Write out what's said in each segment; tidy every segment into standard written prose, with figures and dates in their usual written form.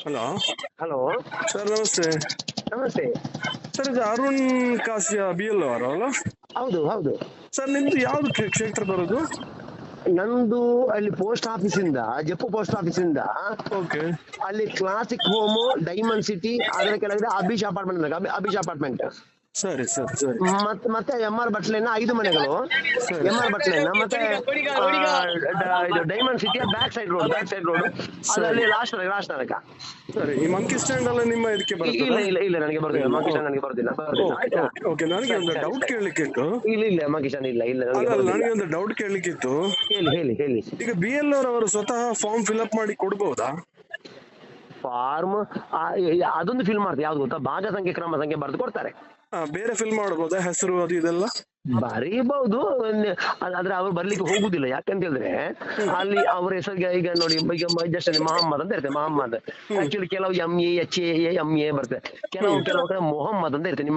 Hello hello sir, ನಮಸ್ತೆ. ನಮಸ್ತೆ. Sir, ಇದು ಅರುಣ್ ಕಾಸಿಯಾ BL ಅವರು ಅಲ್ಲ ಹೌದು ಹೌದು. ಸರ್? ನಿಮ್ದು ಯಾವ್ದು ಕ್ಷೇತ್ರ ಬರೋದು? ನಂದು ಅಲ್ಲಿ ಪೋಸ್ಟ್ ಆಫೀಸಿಂದ, ಜಪ್ಪು ಪೋಸ್ಟ್ ಆಫೀಸಿಂದ ಓಕೆ. ಅಲ್ಲಿ ಕ್ಲಾಸಿಕ್ ಹೋಮು, ಡೈಮಂಡ್ ಸಿಟಿ, ಅದರ ಕೆಳಗಡೆ ಅಭಿಷ್ ಅಪಾರ್ಟ್ಮೆಂಟ್, ಅಭಿಷ್ ಅಪಾರ್ಟ್ಮೆಂಟ್, ಸರಿ ಸರ್, ಸರಿ ಮತ್ತೆ MR ಬಟ್ಲೆನ 5 ಮನೆಗಳು, ಸರಿ MR ಬಟ್ಲೆನ ಮತ್ತೆ ಇದು ಡೈಮಂಡ್ ಸಿಟಿಯ ಬ್ಯಾಕ್ ಸೈಡ್ ರೋಡ್, ಸರಿ ಅದಲ್ಲಿ ಲಾಸ್ಟ್ ತನಕ. ಸರಿ. ಈ ಮಂಕಿ ಸ್ಟ್ಯಾಂಡ್ ಎಲ್ಲ ನಿಮ್ಮ ಇದಕ್ಕೆ ಬರ್ತದಾ? ಇಲ್ಲ ನನಗೆ ಬರುದಿಲ್ಲ, ಮಂಕಿಶನ್ ನನಗೆ ಬರುದಿಲ್ಲ ಆಯ್ತಾ. ಓಕೆ. ನನಗೆ ಒಂದು ಡೌಟ್ ಕೇಳಲಿಕ್ಕಿತ್ತು. ಇಲ್ಲ ಮಂಕಿಶನ್ ಇಲ್ಲ ನನಗೆ ಅಲ್ಲ, ಬರುದಿಲ್ಲ. ನನಗೆ ಒಂದು ಡೌಟ್ ಕೇಳಲಿಕ್ಕಿತ್ತು. ಹೇಳಿ. ಈಗ BL ಅವರು ಸ್ವತಃ ಫಾರ್ಮ್ ಫಿಲ್ಅಪ್ ಮಾಡಿ ಕೊಡ್ಬೋದಾ? ಫಾರ್ಮ್ ಅದೊಂದು ಫಿಲ್ ಮಾಡ್ತಾರೆ, ಯಾವ್ದು ಗೊತ್ತಾ, ಭಾಗ ಸಂಖ್ಯೆ ಕ್ರಮ ಸಂಖ್ಯೆ ಬರೆದು ಕೊಡ್ತಾರೆ. ಬೇರೆ ಫಿಲ್ ಮಾಡ್ಬೋದಾ, ಹೆಸರು ಅದು ಇದೆಲ್ಲ? ಬರೀಬಹುದು, ಆದ್ರೆ ಅವ್ರು ಬರ್ಲಿಕ್ಕೆ ಹೋಗುದಿಲ್ಲ. ಯಾಕಂತ ಹೇಳಿದ್ರೆ ಅಲ್ಲಿ ಅವ್ರ ಹೆಸರಿಗೆ ಈಗ ನೋಡಿ, ಈಗ ಜಸ್ಟ್ ಮಹಮ್ಮದ್ ಅಂತ ಇರ್ತದೆ, ಮಹಮ್ಮದ್. ಆಕ್ಚುಲಿ ಕೆಲವು MA HA ಬರ್ತದೆ, ಕೆಲವು ಕಡೆ ಮೊಹಮ್ಮದ್ ಅಂತ ಇರ್ತದೆ.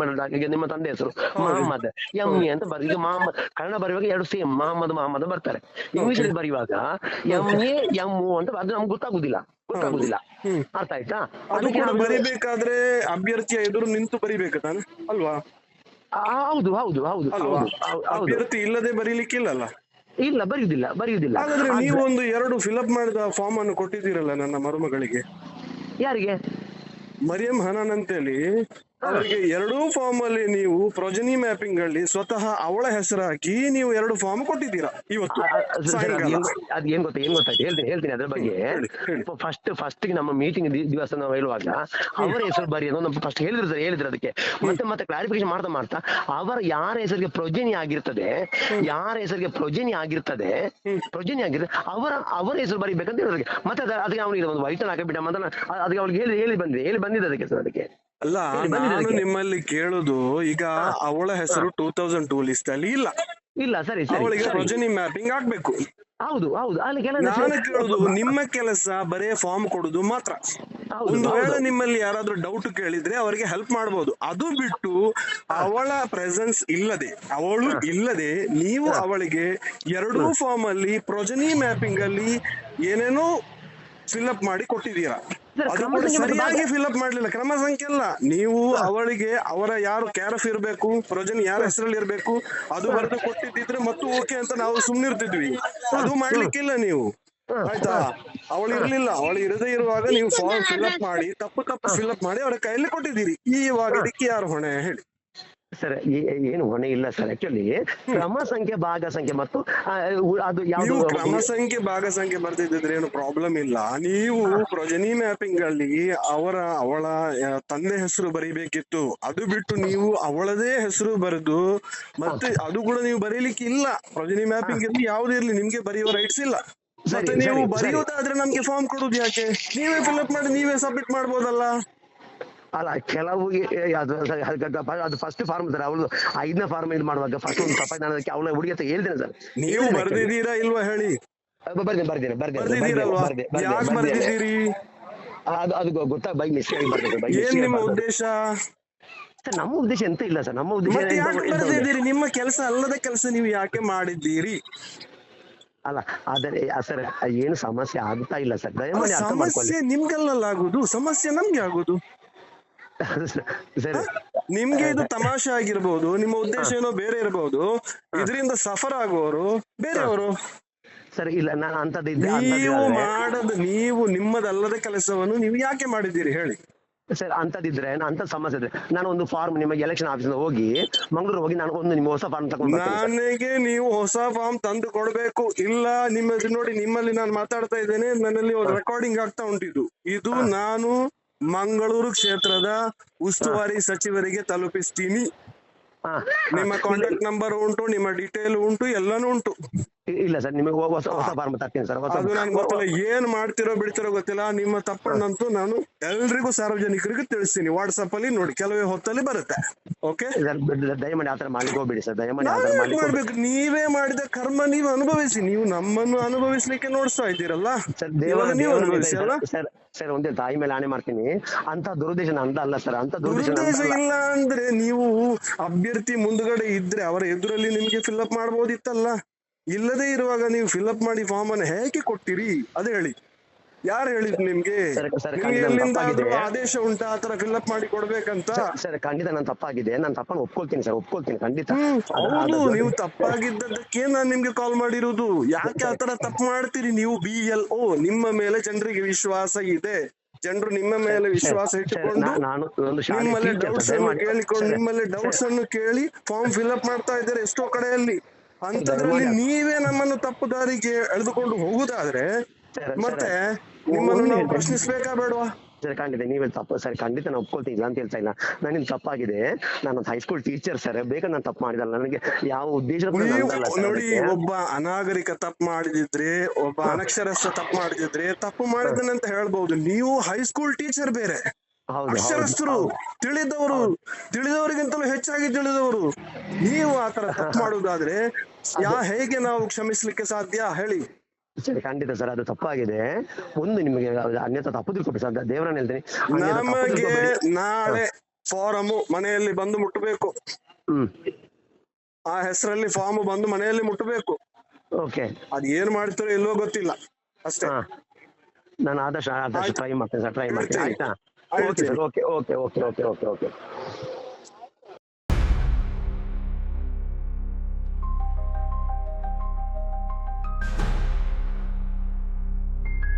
ನಿಮ್ಮ ತಂದೆ ಹೆಸರು ಮಹಮ್ಮದ್, MA ಅಂತ ಬರ್ತದೆ. ಈಗ ಮಹಮ್ಮದ್ ಕನ್ನಡ ಬರೆಯುವಾಗ 2 ಸೇಮ್ ಮಹಮ್ಮದ್ ಬರ್ತಾರೆ. ಇಂಗ್ಲಿಷ್ ಅಲ್ಲಿ ಬರೆಯುವಾಗ MA MO ಅಂತ ಅದು ನಮ್ಗೆ ಗೊತ್ತಾಗುದಿಲ್ಲ. ಅರ್ಥ ಆಯ್ತಾ? ಅದಕ್ಕೆ ಬರಿಬೇಕಾದ್ರೆ ಅಭ್ಯರ್ಥಿಯ ಎದುರು ನಿಂತು ಬರಿಬೇಕು ತಾನೆ ಅಲ್ವಾ? ಹೌದು. ಅಭ್ಯರ್ಥಿ ಇಲ್ಲದೆ ಬರೀಲಿಕ್ಕಿಲ್ಲಲ್ಲ? ಇಲ್ಲ, ಬರೆಯುವುದಿಲ್ಲ. ಹಾಗಾದ್ರೆ ನೀವು ಒಂದು 2 ಫಿಲ್ಅಪ್ ಮಾಡಿದ ಫಾರ್ಮ್ ಅನ್ನು ಕೊಟ್ಟಿದ್ದೀರಲ್ಲ ನನ್ನ ಮರುಮಗಳಿಗೆ. ಯಾರಿಗೆ? ಮರಿಯಂ ಹನಾನ್ ಅಂತೇಳಿ ಅವರಿಗೆ 2 ಫಾರ್ಮ್ ಅಲ್ಲಿ ನೀವು ಪ್ರೊಜನಿ ಮ್ಯಾಪಿಂಗ್ ಅಲ್ಲಿ ಸ್ವತಃ ಅವಳ ಹೆಸರು ಹಾಕಿ ನೀವು 2 ಫಾರ್ಮ್ ಕೊಟ್ಟಿದ್ದೀರಾ ಇವತ್ತು ಸಾಯಂಕಾಲ. ಅದ್ ಏನ್ ಗೊತ್ತಾಯ್ತು, ಹೇಳ್ತೀನಿ ಅದ್ರ ಬಗ್ಗೆ. ಫಸ್ಟ್ ನಮ್ಮ ಮೀಟಿಂಗ್ ದಿವಸ ನಾವು ಹೇಳುವಾಗ ಅವರ ಹೆಸರು ಬರಿ ಅನ್ನೋದು ಫಸ್ಟ್ ಹೇಳಿದ್ರು. ಅದಕ್ಕೆ ಮತ್ತೆ ಕ್ಲಾರಿಫಿಕೇಶನ್ ಮಾಡ್ತಾ ಅವರ ಯಾರ ಹೆಸರಿಗೆ ಪ್ರೊಜನಿ ಆಗಿರ್ತದೆ ಅವರ ಹೆಸರು ಬರಿಬೇಕಂತ ಹೇಳಿದ್ರೆ ಮತ್ತೆ ಅದಕ್ಕೆ ಅವನಿಗೆ ಒಂದು ವೈಟಲ್ ಹಾಕಿಬಿಟ್ಟ ಮಾತ್ರ ಅದಕ್ಕೆ ಅವಳಿಗೆ ಹೇಳಿ ಬಂದಿದೆ ಅದಕ್ಕೆ ಸರ್. ಅದಕ್ಕೆ ಅಲ್ಲ, ನಾನು ನಿಮ್ಮಲ್ಲಿ ಕೇಳುದು, ಈಗ ಅವಳ ಹೆಸರು 2002 ಲಿಸ್ಟ್ ಅಲ್ಲಿ ಇಲ್ಲ. ಸರಿ. ಅವಳಿಗೆ ಪ್ರೊಜನಿ ಮ್ಯಾಪಿಂಗ್ ಆಗ್ಬೇಕು. ಹೌದು. ಅಲ್ಲಿ ನಾನು ಕೇಳುದು, ನಿಮ್ಮ ಕೆಲಸ ಬರೇ ಫಾರ್ಮ್ ಕೊಡುದು ಮಾತ್ರ. ಒಂದು ವೇಳೆ ನಿಮ್ಮಲ್ಲಿ ಯಾರಾದ್ರೂ ಡೌಟ್ ಕೇಳಿದ್ರೆ ಅವರಿಗೆ ಹೆಲ್ಪ್ ಮಾಡಬಹುದು. ಅದು ಬಿಟ್ಟು ಅವಳ ಪ್ರೆಸೆನ್ಸ್ ಇಲ್ಲದೆ ನೀವು ಅವಳಿಗೆ 2 ಫಾರ್ಮ್ ಅಲ್ಲಿ ಪ್ರೊಜನಿ ಮ್ಯಾಪಿಂಗ್ ಅಲ್ಲಿ ಏನೇನೋ ಫಿಲ್ಅಪ್ ಮಾಡಿ ಕೊಟ್ಟಿದ್ದೀರಾ. ಅದು ಕೂಡ ಸರಿಯಾಗಿ ಫಿಲ್ಅಪ್ ಮಾಡ್ಲಿಲ್ಲ. ಕ್ರಮ ಸಂಖ್ಯೆ ಅಲ್ಲ, ನೀವು ಅವಳಿಗೆ ಅವರ ಯಾರು ಕ್ಯಾರಫ್ ಇರ್ಬೇಕು, ಪ್ರೊಜನಿ ಯಾರ ಹೆಸರಲ್ಲಿ ಇರ್ಬೇಕು ಅದು ಬರೆದು ಕೊಟ್ಟಿದ್ದಿದ್ರೆ ಮತ್ತು ಓಕೆ ಅಂತ ನಾವು ಸುಮ್ನಿರ್ತಿದ್ವಿ. ಅದು ಮಾಡ್ಲಿಕ್ಕಿಲ್ಲ ನೀವು, ಆಯ್ತಾ? ಅವಳು ಇರ್ಲಿಲ್ಲ, ಅವಳು ಇರದೇ ಇರುವಾಗ ನೀವು ಫಾರ್ಮ್ ಫಿಲ್ಅಪ್ ಮಾಡಿ ತಪ್ಪು ಫಿಲ್ಅಪ್ ಮಾಡಿ ಅವರ ಕೈಯಲ್ಲಿ ಕೊಟ್ಟಿದ್ದೀರಿ. ಇವಾಗ ಇದಕ್ಕೆ ಯಾರು ಹೊಣೆ ಹೇಳಿ? ಸರ್, ಏನು ಹೊಣೆ ಇಲ್ಲ ಸರ್. ಆಕ್ಚುಲಿ ಕ್ರಮ ಸಂಖ್ಯೆ, ಭಾಗ ಸಂಖ್ಯೆ ಮತ್ತು ಅದು ಯಾವುದು ಕ್ರಮ ಸಂಖ್ಯೆ ಭಾಗ ಸಂಖ್ಯೆ ಬರ್ತಿದ್ರೆ ಏನು ಪ್ರಾಬ್ಲಮ್ ಇಲ್ಲ. ನೀವು ಪ್ರೊಜನಿ ಮ್ಯಾಪಿಂಗ್ ಅಲ್ಲಿ ಅವಳ ತಂದೆ ಹೆಸರು ಬರೀಬೇಕಿತ್ತು. ಅದು ಬಿಟ್ಟು ನೀವು ಅವಳದೇ ಹೆಸರು ಬರೆದು ಮತ್ತೆ ಅದು ಕೂಡ ನೀವು ಬರೀಲಿಕ್ಕೆ ಇಲ್ಲ. ಪ್ರೊಜನಿ ಮ್ಯಾಪಿಂಗ್ ಇರ್ಲಿ ಯಾವುದೇ ಇರ್ಲಿ, ನಿಮ್ಗೆ ಬರೆಯುವ ರೈಟ್ಸ್ ಇಲ್ಲ. ಮತ್ತೆ ನೀವು ಬರೆಯುವುದಾದ್ರೆ ನಮ್ಗೆ ಫಾರ್ಮ್ ಕೊಡುದು ಯಾಕೆ? ನೀವೇ ಫಿಲ್ಅಪ್ ಮಾಡಿ ನೀವೇ ಸಬ್ಮಿಟ್ ಮಾಡ್ಬೋದಲ್ಲ. ಅಲ್ಲ, ಕೆಲವು ಅದು ಫಸ್ಟ್ ಫಾರ್ಮ್ ಸರ್. ಅವಳು 5ನೇ ಫಾರ್ಮ್ ಇದು ಮಾಡುವಾಗ ಫಸ್ಟ್ ಒಂದು ತಪ್ಪಾಗಿ ನಾನು ಅದಕ್ಕೆ ಅವಳ ಹುಡುಗಿ ಅಂತ ಹೇಳ್ತೇನೆ ಸರ್. ನೀವು ಬರ್ದಿದ್ದೀರಾ ಇಲ್ವಾ ಹೇಳಿ? ಯಾಕೆ ಬರ್ದಿದ್ದೀರಿ? ಅದು ಗೊತ್ತಾ, ಬೈ ಮಿಸ್ಟೇಕ್ ಬರ್ತದೆ. ಏನ್ ನಿಮ್ಮ ಉದ್ದೇಶ? ಸರ್, ನಮ್ಮ ಉದ್ದೇಶ ಎಂತ ಇಲ್ಲ ಸರ್. ನಮ್ಮ ಉದ್ದೇಶ ಬರ್ದಿದ್ದೀರಿ, ನಿಮ್ಮ ಕೆಲಸ ಅಲ್ಲದ ಕೆಲಸ ನೀವು ಯಾಕೆ ಮಾಡಿದ್ದೀರಿ? ಅಲ್ಲ, ಆದರೆ ಸರ್ ಏನು ಸಮಸ್ಯೆ ಆಗ್ತಾ ಇಲ್ಲ ಸರ್. ದಯಮಾಡಿ ಅರ್ಥ ಮಾಡ್ಕೊಳ್ಳಿ. ಸಮಸ್ಯೆ ನಿಮ್ಗೆಲ್ಲ ಆಗುದು, ಸಮಸ್ಯೆ ನಮ್ಗೆ ಆಗುದು. ನಿಮ್ಗೆ ಇದು ತಮಾಷೆ ಆಗಿರ್ಬೋದು, ನಿಮ್ಮ ಉದ್ದೇಶ ಏನೋ ಬೇರೆ ಇರಬಹುದು. ಇದರಿಂದ ಸಫರ್ ಆಗುವವರು ಬೇರೆಯವರು. ಸರ್ ಇಲ್ಲ, ನಾನು ಅಂತದ್ದು ನೀವು ನಿಮ್ಮದಲ್ಲದ ಕೆಲಸವನ್ನು ನೀವು ಯಾಕೆ ಮಾಡಿದ್ದೀರಿ ಹೇಳಿ? ಸರ್, ಅಂತದಿದ್ರೆ ಅಂತ ಸಮಸ್ಯೆ ಇದ್ರೆ ನಾನು ಒಂದು ಫಾರ್ಮ್ ನಿಮಗೆ ಎಲೆಕ್ಷನ್ ಆಫೀಸ್ ಹೋಗಿ ಮಂಗಳೂರು ಹೋಗಿ ನಾನು ಒಂದು ನಿಮ್ಮ ಹೊಸ ಫಾರ್ಮ್ ತಗೊಂಡು ನನಗೆ ನೀವು ಹೊಸ ಫಾರ್ಮ್ ತಂದು ಕೊಡ್ಬೇಕು. ಇಲ್ಲ ನಿಮ್ಮದು ನೋಡಿ, ನಿಮ್ಮಲ್ಲಿ ನಾನು ಮಾತಾಡ್ತಾ ಇದ್ದೇನೆ, ನನ್ನಲ್ಲಿ ಒಂದು ರೆಕಾರ್ಡಿಂಗ್ ಆಗ್ತಾ ಉಂಟಿದ್ದು. ಇದು ನಾನು ಮಂಗಳೂರು ಕ್ಷೇತ್ರದ ಉಸ್ತುವಾರಿ ಸಚಿವರಿಗೆ ತಲುಪಿಸ್ತೀನಿ. ನಿಮ್ಮ ಕಾಂಟ್ಯಾಕ್ಟ್ ನಂಬರ್ ಉಂಟು, ನಿಮ್ಮ ಡೀಟೇಲ್ ಉಂಟು, ಎಲ್ಲಾನು ಉಂಟು. ಇಲ್ಲ ಸರ್, ನಿಮಗೆ ಹೊಸ ಫಾರ್ಮ್ ತರ್ತೀನಿ ಸರ್. ಅದು ನನ್ಗೆ ಗೊತ್ತಿಲ್ಲ, ಏನ್ ಮಾಡ್ತಿರೋ ಬಿಡ್ತಿರೋ ಗೊತ್ತಿಲ್ಲ. ನಿಮ್ಮ ತಪ್ಪನ್ನಂತೂ ನಾನು ಎಲ್ರಿಗೂ ಸಾರ್ವಜನಿಕರಿಗೂ ತಿಳಿಸ್ತೀನಿ. ವಾಟ್ಸಪ್ ಅಲ್ಲಿ ನೋಡಿ, ಕೆಲವೇ ಹೊತ್ತಲ್ಲಿ ಬರುತ್ತೆ. ಓಕೆ, ದಯಮಾಡಿ ಆತರ ಮಾಡ್ಲಿಕ್ಕೆ ಹೋಗ್ಬೇಡಿ ಸರ್. ದಯಮಾಡಿ ಮಾಡ್ಬೇಕು. ನೀವೇ ಮಾಡಿದ ಕರ್ಮ ನೀವು ಅನುಭವಿಸಿ. ನೀವು ನಮ್ಮನ್ನು ಅನುಭವಿಸ್ಲಿಕ್ಕೆ ನೋಡ್ತಾ ಇದ್ದೀರಲ್ಲ ಸರ್. ನೀವು ಅನುಭವಿಸಿ ಅಲ್ಲ ಸರ್, ಒಂದೇ ತಾಯಿ ಮೇಲೆ ಆಣೆ ಮಾಡ್ತೀನಿ, ಅಂತ ದುರುದ್ದೇಶ ನಂದ ಅಲ್ಲ ಸರ್. ಅಂತ ದುರುದ್ದೇಶ ಇಲ್ಲ ಅಂದ್ರೆ ನೀವು ಅಭ್ಯರ್ಥಿ ಮುಂದ್ಗಡೆ ಇದ್ರೆ ಅವರ ಎದುರಲ್ಲಿ ನಿಮ್ಗೆ ಫಿಲ್ಅಪ್ ಮಾಡ್ಬೋದಿತ್ತಲ್ಲ. ಇಲ್ಲದೆ ಇರುವಾಗ ನೀವು ಫಿಲ್ಅಪ್ ಮಾಡಿ ಫಾರ್ಮ್ ಅನ್ನು ಹೇಗೆ ಕೊಟ್ಟಿರಿ ಅದು ಹೇಳಿ? ಯಾರು ಹೇಳಿದ್ ನಿಮ್ಗೆ? ಸರ್ ನಿಮ್ಗೆ ಖಂಡಿತ ನನ್ ಎಲ್ಲಿಂದಾದ್ರೂ ತಪ್ಪಾಗಿದೆ. ಆದೇಶ ಉಂಟಾ ಆತರ ಫಿಲ್ಅಪ್ ಮಾಡಿ ಕೊಡ್ಬೇಕಂತ? ಸರ್ ಖಂಡಿತ ನನ್ ತಪ್ಪಾಗಿದೆ, ನಾನು ತಪ್ಪನ್ನು ಒಪ್ಕೊಳ್ತೀನಿ ಸರ್, ಒಪ್ಕೊಳ್ತೀನಿ ಖಂಡಿತ. ಹೌದು, ನೀವು ತಪ್ಪಾಗಿದ್ದಕ್ಕೆ ನಾನು ನಿಮ್ಗೆ ಕಾಲ್ ಮಾಡಿರುವುದು. ಯಾಕೆ ಆತರ ತಪ್ಪು ಮಾಡ್ತೀರಿ ನೀವು? BLO, ನಿಮ್ಮ ಮೇಲೆ ಜನರಿಗೆ ವಿಶ್ವಾಸ ಇದೆ, ಜನರು ನಿಮ್ಮ ಮೇಲೆ ವಿಶ್ವಾಸ ಇಟ್ಟುಕೊಂಡು ನಾನು ಒಂದು ಶಾಲೆ ನಿಮ್ಮಲ್ಲಿ ಟೀಚರ್ ಡೌಟ್ಸ್ ಸರ್, ಅನ್ನು ದಯಮಾಡಿ ಕೇಳಿಕೊಂಡು ಸರ್, ನಿಮ್ಮಲ್ಲಿ ಡೌಟ್ಸ್ ಅನ್ನು ಕೇಳಿ ಫಾರ್ಮ್ ಫಿಲ್ಅಪ್ ಮಾಡ್ತಾ ಇದ್ದಾರೆ ಎಷ್ಟೋ ಕಡೆಯಲ್ಲಿ. ಅಂತದ್ರಲ್ಲಿ ದಯಮಾಡಿ ನೀವೇ ನಮ್ಮನ್ನು ತಪ್ಪು ದಾರಿಗೆ ಎಳೆದುಕೊಂಡು ಹೋಗುದಾದ್ರೆ ಸರ್, ಮತ್ತೆ ಸರ್, ನಿಮ್ಮನ್ನು ಒಂದು ನಾವು ಹೇಳ್ತೇನೆ. ಪ್ರಶ್ನಿಸ್ಬೇಕಾ ಬೇಡವಾ? ಸರ್ ಖಂಡಿತ ನೀವೇ ತಪ್ಪು ಸರ್, ಖಂಡಿತ ನಾನು ಒಪ್ಕೊಳ್ತೀನಿ, ಇಲ್ಲ ಅಂತ ಹೇಳ್ತಾ ಇಲ್ಲ. ನನ್ನಿಂದ ತಪ್ಪಾಗಿದೆ, ನಾನು ಹೈಸ್ಕೂಲ್ ಟೀಚರ್ ಸರ್, ಬೇಕಾದ್ರೆ ನಾನು ತಪ್ಪು ಮಾಡಿದಲ್ಲ, ನನಗೆ ಯಾವ ಉದ್ದೇಶ ಕೂಡ ನೀವು ನಂದಲ್ಲ ಸರ್ ನೋಡಿ, ಅದಕ್ಕೆ. ಒಬ್ಬ ಅನಾಗರಿಕ ತಪ್ಪು ಮಾಡಿದಿದ್ರೆ, ಒಬ್ಬ ಅನಕ್ಷರಸ್ಥ ತಪ್ಪು ಮಾಡಿದಿದ್ರೆ ತಪ್ಪು ಮಾಡಿದನಂತ ಹೇಳ್ಬಹುದು. ನೀವು ಹೈಸ್ಕೂಲ್ ಟೀಚರ್ ಬೇರೆ, ಹೌದು ಅಕ್ಷರಸ್ಥರು, ತಿಳಿದವರು, ತಿಳಿದವರಿಗಿಂತಲೂ ಹೆಚ್ಚಾಗಿ ತಿಳಿದವರು. ನೀವು ಆತರ ತಪ್ಪು ಮಾಡುವುದಾದ್ರೆ ಹೇಗೆ ನಾವು ಕ್ಷಮಿಸ್ಲಿಕ್ಕೆ ಸಾಧ್ಯ ಹೇಳಿ? ಸರಿ ಖಂಡಿತ ಸರ್, ಅದು ತಪ್ಪಾಗಿದೆ. ಒಂದು ನಿಮಗೆ ಅನ್ಯथा ತಪ್ಪು ತಿಳ್ಕೊಬೇಡಿ ಸರ್, ದೇವರನ್ನ ಹೇಳ್ತೀನಿ, ಅನ್ಯಥಾ ತಪ್ಪು ನಮಗೆ ತಿಳ್ಕೊಬೇಡಿ. ನಾಳೆ ಫಾರಂ ಮನೆಯಲ್ಲಿ ಬಂದು ಮುಟ್ಟಬೇಕು. ಆ ಹೆಸರಲ್ಲಿ ಫಾರ್ಮ್ ಬಂದು ಮನೆಯಲ್ಲಿ ಮುಟ್ಟಬೇಕು. ಓಕೆ, ಅದ್ ಏನ್ ಮಾಡ್ತಾರೋ ಇಲ್ವೋ ಗೊತ್ತಿಲ್ಲ ಅಷ್ಟೇ. ನಾನು ಆದಷ್ಟು ಟ್ರೈ ಮಾಡ್ತೇನೆ ಸರ್, ಟ್ರೈ ಮಾಡ್ತೇನೆ, ಆಯ್ತಾ? ಓಕೆ ಹೇಳ್ತೀನಿ. Sir, okay okay okay okay okay okay.